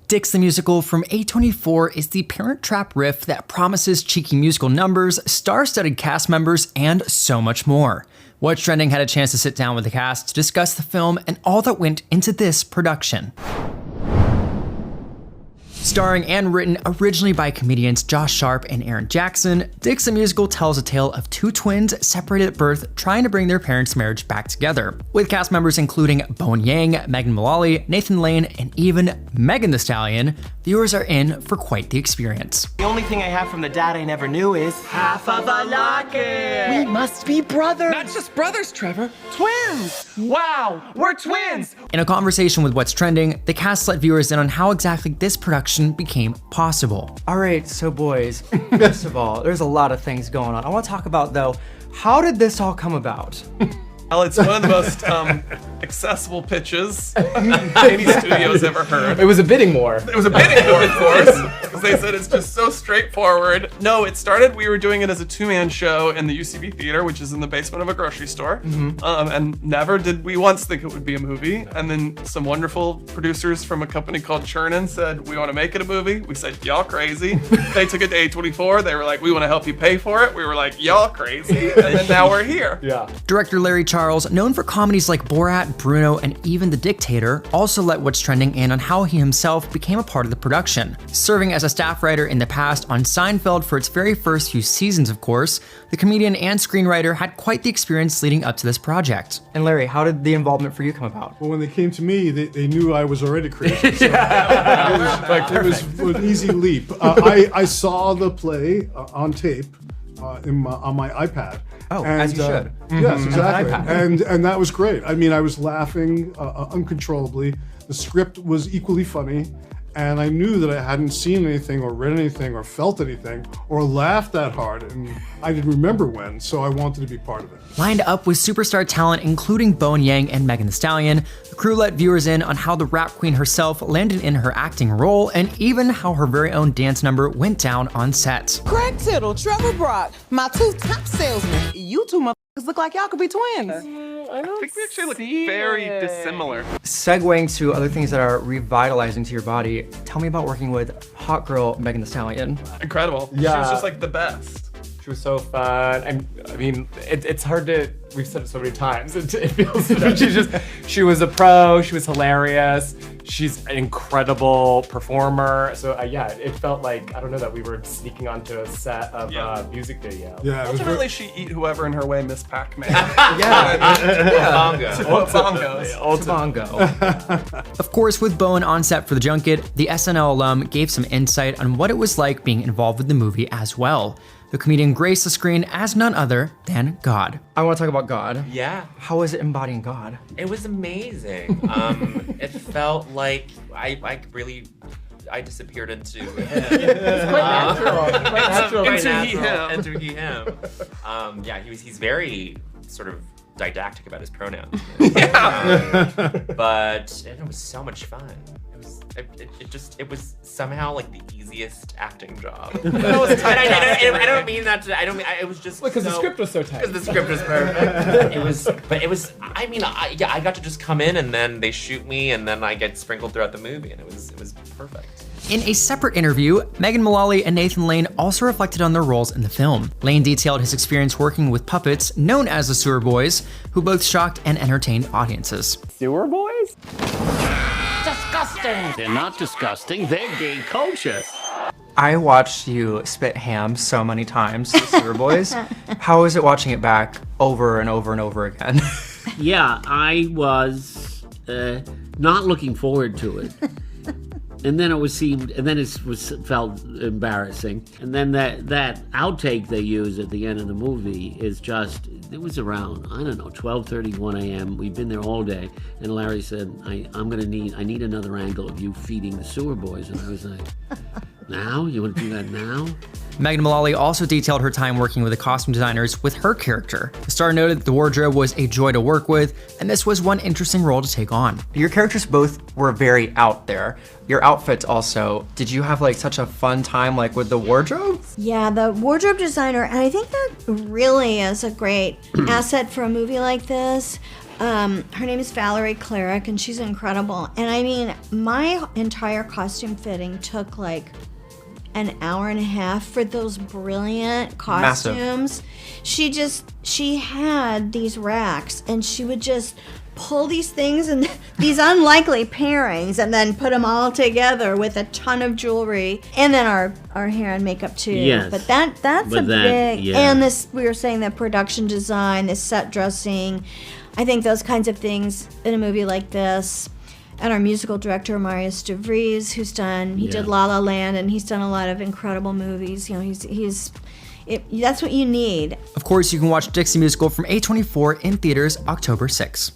Dix the Musical from A24 is the Parent Trap riff that promises cheeky musical numbers, star-studded cast members, and so much more. What's Trending had a chance to sit down with the cast to discuss the film and all that went into this production. Starring and written originally by comedians Josh Sharp and Aaron Jackson, Dix the Musical tells a tale of two twins separated at birth trying to bring their parents' marriage back together, with cast members including Bowen Yang, Megan Mullally, Nathan Lane, and even Megan Thee Stallion. Viewers are in for quite the experience. The only thing I have from the dad I never knew is half of a locket. We must be brothers. Not just brothers, Trevor. Twins. Wow, we're twins. In a conversation with What's Trending, the cast let viewers in on how exactly this production became possible. All right, so boys, first of all, there's a lot of things going on. I want to talk about, though, how did this all come about? Well, it's one of the most accessible pitches any studio's ever heard. It was a bidding war. It was a bidding war, of course, because they said it's just so straightforward. No, it started, we were doing it as a two-man show in the UCB Theater, which is in the basement of a grocery store. And never did we once think it would be a movie. And then some wonderful producers from a company called Churnin said, we want to make it a movie. We said, y'all crazy. They took it to A24. They were like, we want to help you pay for it. We were like, y'all crazy. And then now we're here. Yeah. Director Larry Charles, known for comedies like Borat, Bruno, and even The Dictator, also let What's Trending in on how he himself became a part of the production. Serving as a staff writer in the past on Seinfeld for its very first few seasons, of course, the comedian and screenwriter had quite the experience leading up to this project. And Larry, how did the involvement for you come about? Well, when they came to me, they knew I was already crazy. So it was an easy leap. I saw the play on tape on my iPad. Oh, as you should. Yes, exactly. And that was great. I mean, I was laughing uncontrollably. The script was equally funny. And I knew that I hadn't seen anything or read anything or felt anything or laughed that hard, and I didn't remember when, so I wanted to be part of it. Lined up with superstar talent including Bowen Yang and Megan Thee Stallion, the crew let viewers in on how the rap queen herself landed in her acting role and even how her very own dance number went down on set. Craig Tittle, Trevor Brock, my two top salesmen. You two motherfuckers look like y'all could be twins. I think we actually look very dissimilar. Segueing to other things that are revitalizing to your body, tell me about working with hot girl Megan Thee Stallion. Incredible. Yeah. She was just like the best. She was so fun. I mean, it's hard to, we've said it so many times. It feels, she was a pro, she was hilarious. She's an incredible performer. So yeah, it felt like, I don't know, that we were sneaking onto a set of a music video. Yeah, it was Ultimately, she eat whoever in her way, Miss Pac-Man. Bongo. Of course, with Bowen on set for the junket, the SNL alum gave some insight on what it was like being involved with the movie as well. The comedian graced the screen as none other than God. I want to talk about God. Yeah. How is it embodying God? It was amazing. It felt like I disappeared into him. Into him. Yeah, he's very sort of didactic about his pronouns. But it was so much fun. It was somehow like the easiest acting job. I don't mean that to, it was just Because the script was so tight. Because the script was perfect. I got to just come in and then they shoot me and then I get sprinkled throughout the movie and it was perfect. In a separate interview, Megan Mullally and Nathan Lane also reflected on their roles in the film. Lane detailed his experience working with puppets known as the Sewer Boys, who both shocked and entertained audiences. Sewer boys? Disgusting! They're not disgusting, they're gay culture. I watched you spit ham so many times, the Sewer Boys. How is it watching it back over and over and over again? Yeah, I was not looking forward to it. And then it felt embarrassing. And then that outtake they use at the end of the movie is just, it was around, I don't know, 12:30, 1 a.m. We've been there all day. And Larry said, I need another angle of you feeding the Sewer Boys. And I was like, now? You want to do that now? Megan Mullally also detailed her time working with the costume designers with her character. The star noted that the wardrobe was a joy to work with, and this was one interesting role to take on. Your characters both were very out there. Your outfits also. Did you have like such a fun time like with the wardrobe? Yeah, the wardrobe designer, and I think that really is a great asset for a movie like this. Her name is Valerie Cleric, and she's incredible. And I mean, my entire costume fitting took like an hour and a half for those brilliant costumes. She had these racks, and she would just pull these things and these unlikely pairings and then put them all together with a ton of jewelry, and then our hair and makeup too. Yes. But that's But a that, big, yeah. and this, we were saying, the production design, the set dressing, I think those kinds of things in a movie like this. And our musical director, Marius de Vries, he did La La Land, and he's done a lot of incredible movies. You know, that's what you need. Of course, you can watch Dixie Musical from A24 in theaters October 6th.